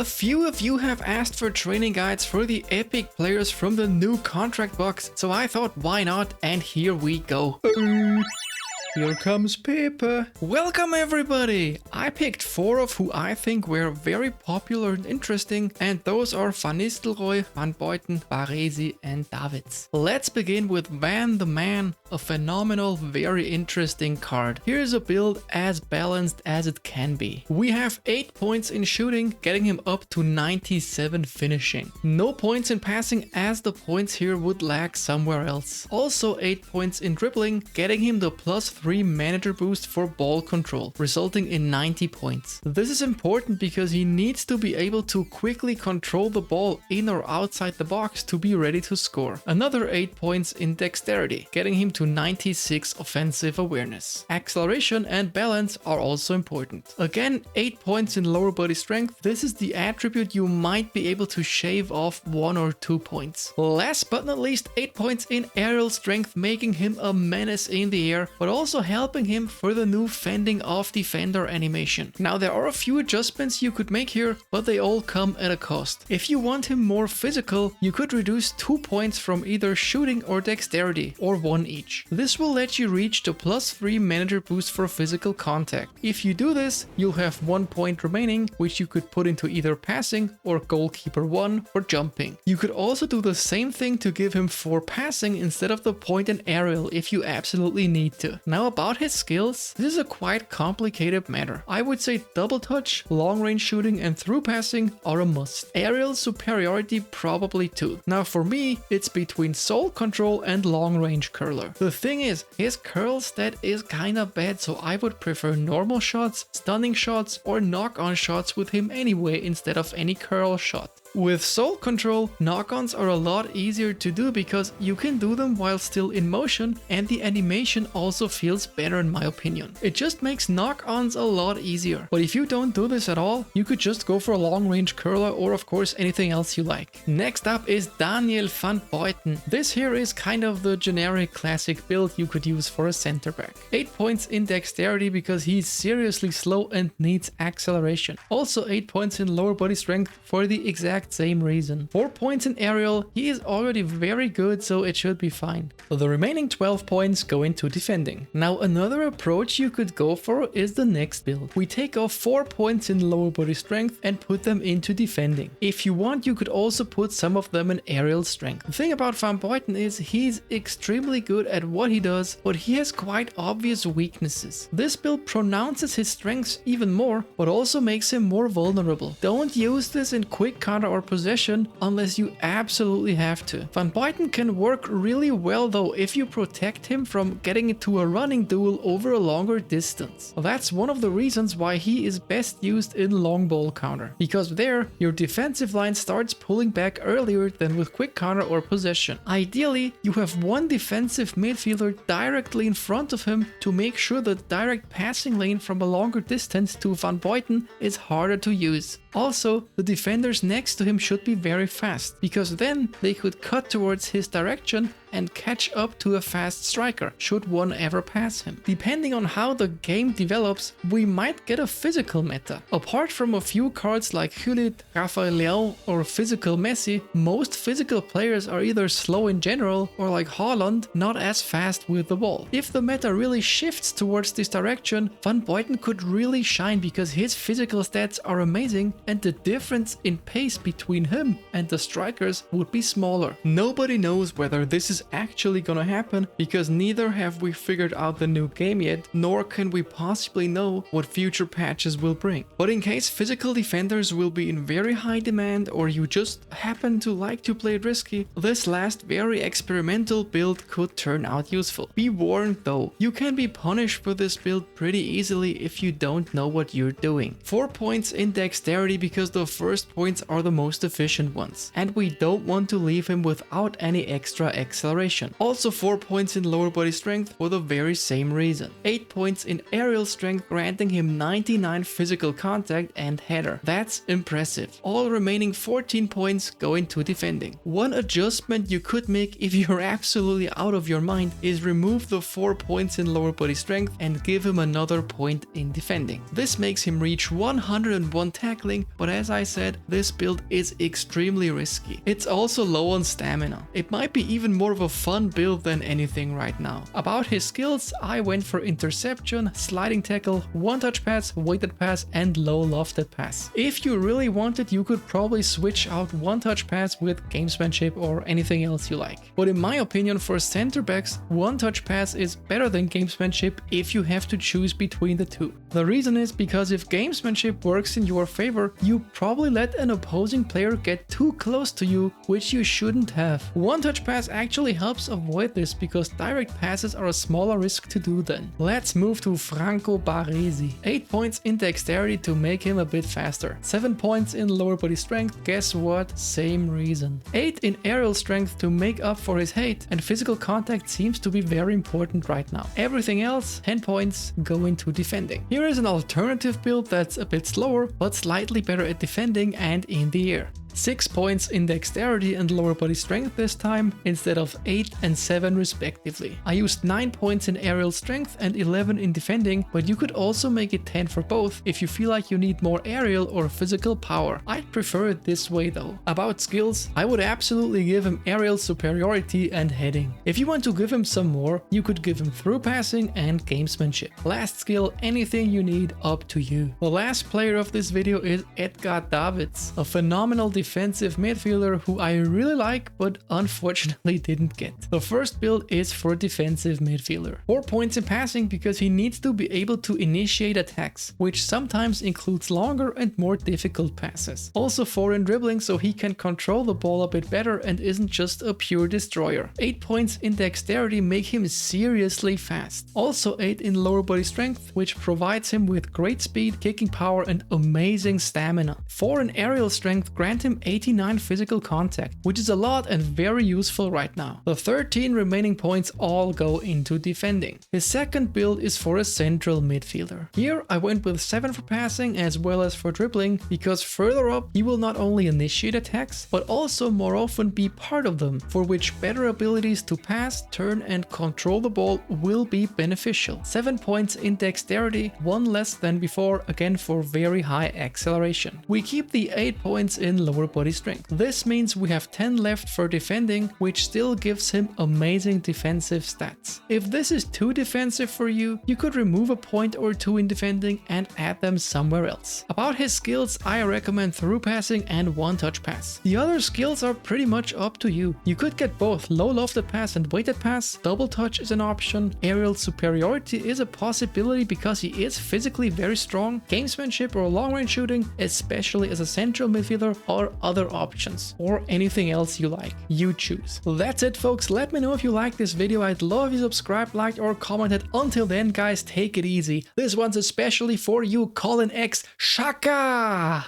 A few of you have asked for training guides for the epic players from the new contract box, so I thought why not, and here we go. Here comes Pippa. Welcome everybody! I picked 4 of who I think were very popular and interesting, and those are Van Nistelrooy, Van Buyten, Baresi and DAVIDS. Let's begin with Van the Man, a phenomenal, very interesting card. Here's a build as balanced as it can be. We have 8 points in shooting, getting him up to 97 finishing. No points in passing, as the points here would lag somewhere else. Also 8 points in dribbling, getting him the +3 manager boost for ball control, resulting in 90 points. This is important because he needs to be able to quickly control the ball in or outside the box to be ready to score. Another 8 points in dexterity, getting him to 96 offensive awareness. Acceleration and balance are also important. Again, 8 points in lower body strength. This is the attribute you might be able to shave off 1 or 2 points. Last but not least, 8 points in aerial strength, making him a menace in the air, but also helping him for the new fending off defender animation. Now there are a few adjustments you could make here, but they all come at a cost. If you want him more physical, you could reduce 2 points from either shooting or dexterity, or 1 each. This will let you reach the +3 manager boost for physical contact. If you do this, you'll have 1 point remaining, which you could put into either passing or goalkeeper 1 for jumping. You could also do the same thing to give him 4 passing instead of the point in aerial if you absolutely need to. Now about his skills, this is a quite complicated matter. I would say double touch, long range shooting and through passing are a must. Aerial superiority probably too. Now for me, it's between soul control and long range curler. The thing is, his curl stat is kinda bad, so I would prefer normal shots, stunning shots or knock-on shots with him anyway instead of any curl shot. With soul control, knock-ons are a lot easier to do because you can do them while still in motion, and the animation also feels better in my opinion. It just makes knock-ons a lot easier. But if you don't do this at all, you could just go for a long-range curler or of course anything else you like. Next up is Daniel van Buyten. This here is kind of the generic classic build you could use for a center back. 8 points in dexterity because he's seriously slow and needs acceleration. Also 8 points in lower body strength for the exact same reason. 4 points in aerial, he is already very good, so it should be fine. The remaining 12 points go into defending. Now another approach you could go for is the next build. We take off 4 points in lower body strength and put them into defending. If you want, you could also put some of them in aerial strength. The thing about Van Buyten is he's extremely good at what he does, but he has quite obvious weaknesses. This build pronounces his strengths even more, but also makes him more vulnerable. Don't use this in quick counter or possession unless you absolutely have to. Van Buyten can work really well though if you protect him from getting into a running duel over a longer distance. That's one of the reasons why he is best used in long ball counter, because there your defensive line starts pulling back earlier than with quick counter or possession. Ideally, you have one defensive midfielder directly in front of him to make sure the direct passing lane from a longer distance to Van Buyten is harder to use. Also, the defenders next to him should be very fast, because then they could cut towards his direction and catch up to a fast striker, should one ever pass him. Depending on how the game develops, we might get a physical meta. Apart from a few cards like Gullit, Rafael Leão or Physical Messi, most physical players are either slow in general or like Haaland, not as fast with the ball. If the meta really shifts towards this direction, Van Buyten could really shine because his physical stats are amazing and the difference in pace between him and the strikers would be smaller. Nobody knows whether this is actually gonna happen because neither have we figured out the new game yet, nor can we possibly know what future patches will bring. But in case physical defenders will be in very high demand or you just happen to like to play risky, this last very experimental build could turn out useful. Be warned though, you can be punished for this build pretty easily if you don't know what you're doing. 4 points in dexterity because the first points are the most efficient ones, and we don't want to leave him without any extra acceleration. acceleration. Also 4 points in lower body strength for the very same reason. 8 points in aerial strength, granting him 99 physical contact and header. That's impressive. All remaining 14 points go into defending. One adjustment you could make if you're absolutely out of your mind is remove the 4 points in lower body strength and give him another point in defending. This makes him reach 101 tackling, but as I said, this build is extremely risky. It's also low on stamina. It might be even more of a fun build than anything right now. About his skills, I went for interception, sliding tackle, one-touch pass, weighted pass, and low lofted pass. If you really wanted, you could probably switch out one-touch pass with gamesmanship or anything else you like. But in my opinion, for center backs, one-touch pass is better than gamesmanship if you have to choose between the two. The reason is because if gamesmanship works in your favor, you probably let an opposing player get too close to you, which you shouldn't have. One-touch pass actually helps avoid this because direct passes are a smaller risk to do then. Let's move to Franco Baresi. 8 points in dexterity to make him a bit faster. 7 points in lower body strength, guess what? Same reason. 8 in aerial strength to make up for his height, and physical contact seems to be very important right now. Everything else, 10 points, go into defending. Here is an alternative build that's a bit slower, but slightly better at defending and in the air. 6 points in dexterity and lower body strength this time, instead of 8 and 7 respectively. I used 9 points in aerial strength and 11 in defending, but you could also make it 10 for both if you feel like you need more aerial or physical power. I'd prefer it this way though. About skills, I would absolutely give him aerial superiority and heading. If you want to give him some more, you could give him through passing and gamesmanship. Last skill, anything you need, up to you. The last player of this video is DAVIDS, a phenomenal defensive midfielder who I really like but unfortunately didn't get. The first build is for defensive midfielder. 4 points in passing because he needs to be able to initiate attacks, which sometimes includes longer and more difficult passes. Also 4 in dribbling so he can control the ball a bit better and isn't just a pure destroyer. 8 points in dexterity make him seriously fast. Also 8 in lower body strength, which provides him with great speed, kicking power and amazing stamina. 4 in aerial strength grant him 89 physical contact, which is a lot and very useful right now. The 13 remaining points all go into defending. His second build is for a central midfielder. Here I went with 7 for passing as well as for dribbling, because further up he will not only initiate attacks but also more often be part of them, for which better abilities to pass, turn and control the ball will be beneficial. 7 points in dexterity, 1 less than before, again for very high acceleration. We keep the 8 points in lower body strength. This means we have 10 left for defending, which still gives him amazing defensive stats. If this is too defensive for you, you could remove a point or 2 in defending and add them somewhere else. About his skills, I recommend through passing and one-touch pass. The other skills are pretty much up to you. You could get both low lofted pass and weighted pass. Double touch is an option. Aerial superiority is a possibility because he is physically very strong. Gamesmanship or long range shooting, especially as a central midfielder, or other options, or anything else you like. You choose. That's it folks, let me know if you liked this video. I'd love if you subscribed, liked or commented. Until then guys, take it easy. This one's especially for you, Colin X. Shaka!